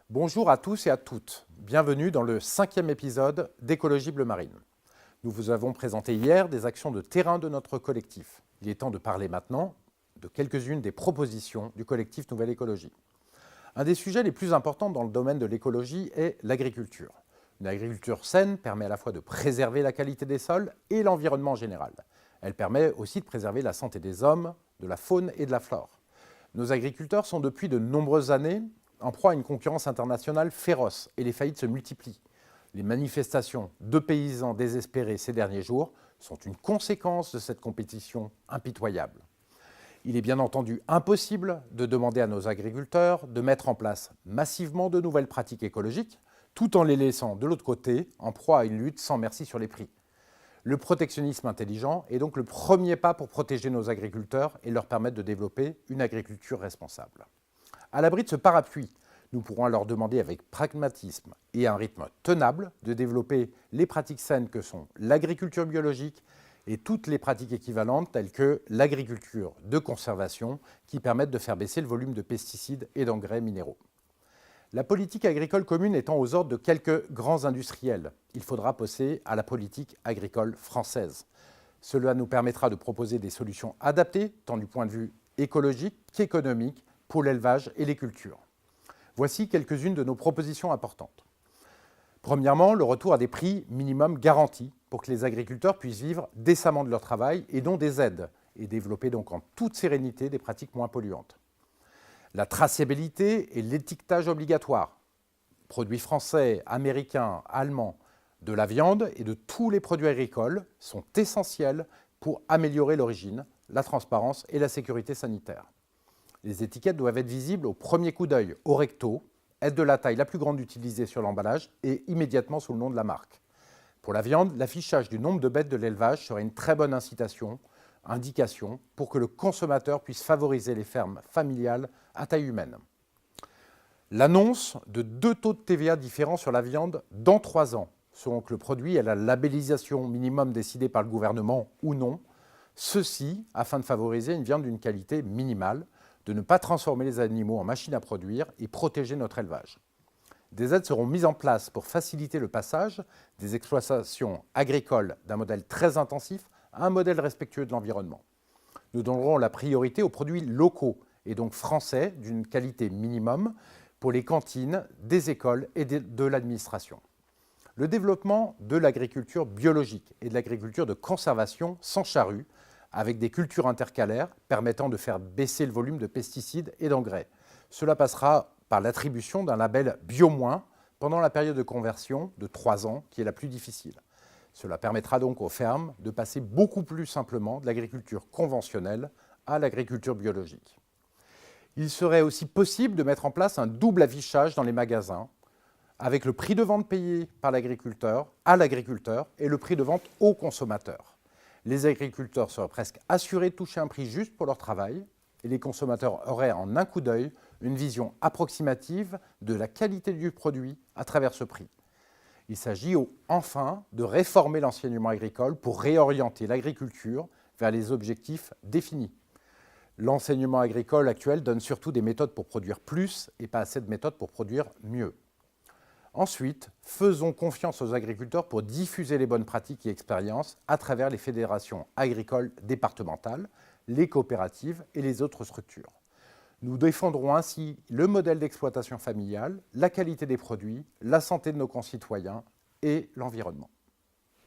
Bonjour à tous et à toutes. Bienvenue dans le 5e épisode d'Écologie Bleu Marine. Nous vous avons présenté hier des actions de terrain de notre collectif. Il est temps de parler maintenant de quelques-unes des propositions du collectif Nouvelle Écologie. Un des sujets les plus importants dans le domaine de l'écologie est l'agriculture. Une agriculture saine permet à la fois de préserver la qualité des sols et l'environnement en général. Elle permet aussi de préserver la santé des hommes, de la faune et de la flore. Nos agriculteurs sont depuis de nombreuses années en proie à une concurrence internationale féroce et les faillites se multiplient. Les manifestations de paysans désespérés ces derniers jours sont une conséquence de cette compétition impitoyable. Il est bien entendu impossible de demander à nos agriculteurs de mettre en place massivement de nouvelles pratiques écologiques, tout en les laissant de l'autre côté en proie à une lutte sans merci sur les prix. Le protectionnisme intelligent est donc le premier pas pour protéger nos agriculteurs et leur permettre de développer une agriculture responsable. À l'abri de ce parapluie, nous pourrons leur demander avec pragmatisme et un rythme tenable de développer les pratiques saines que sont l'agriculture biologique et toutes les pratiques équivalentes telles que l'agriculture de conservation qui permettent de faire baisser le volume de pesticides et d'engrais minéraux. La politique agricole commune étant aux ordres de quelques grands industriels, il faudra passer à la politique agricole française. Cela nous permettra de proposer des solutions adaptées, tant du point de vue écologique qu'économique, pour l'élevage et les cultures. Voici quelques-unes de nos propositions importantes. Premièrement, le retour à des prix minimums garantis pour que les agriculteurs puissent vivre décemment de leur travail et dont des aides, et développer donc en toute sérénité des pratiques moins polluantes. La traçabilité et l'étiquetage obligatoire, produits français, américains, allemands, de la viande et de tous les produits agricoles sont essentiels pour améliorer l'origine, la transparence et la sécurité sanitaire. Les étiquettes doivent être visibles au premier coup d'œil, au recto, être de la taille la plus grande utilisée sur l'emballage et immédiatement sous le nom de la marque. Pour la viande, l'affichage du nombre de bêtes de l'élevage serait une très bonne indication pour que le consommateur puisse favoriser les fermes familiales à taille humaine. L'annonce de 2 taux de TVA différents sur la viande dans 3 ans, selon que le produit ait la labellisation minimum décidée par le gouvernement ou non, ceci afin de favoriser une viande d'une qualité minimale, de ne pas transformer les animaux en machines à produire et protéger notre élevage. Des aides seront mises en place pour faciliter le passage des exploitations agricoles d'un modèle très intensif à un modèle respectueux de l'environnement. Nous donnerons la priorité aux produits locaux et donc français d'une qualité minimum pour les cantines, des écoles et de l'administration. Le développement de l'agriculture biologique et de l'agriculture de conservation sans charrue avec des cultures intercalaires permettant de faire baisser le volume de pesticides et d'engrais. Cela passera par l'attribution d'un label Bio- pendant la période de conversion de 3 ans, qui est la plus difficile. Cela permettra donc aux fermes de passer beaucoup plus simplement de l'agriculture conventionnelle à l'agriculture biologique. Il serait aussi possible de mettre en place un double affichage dans les magasins, avec le prix de vente payé par l'agriculteur à l'agriculteur et le prix de vente au consommateur. Les agriculteurs seraient presque assurés de toucher un prix juste pour leur travail et les consommateurs auraient en un coup d'œil une vision approximative de la qualité du produit à travers ce prix. Il s'agit enfin de réformer l'enseignement agricole pour réorienter l'agriculture vers les objectifs définis. L'enseignement agricole actuel donne surtout des méthodes pour produire plus et pas assez de méthodes pour produire mieux. Ensuite, faisons confiance aux agriculteurs pour diffuser les bonnes pratiques et expériences à travers les fédérations agricoles départementales, les coopératives et les autres structures. Nous défendrons ainsi le modèle d'exploitation familiale, la qualité des produits, la santé de nos concitoyens et l'environnement.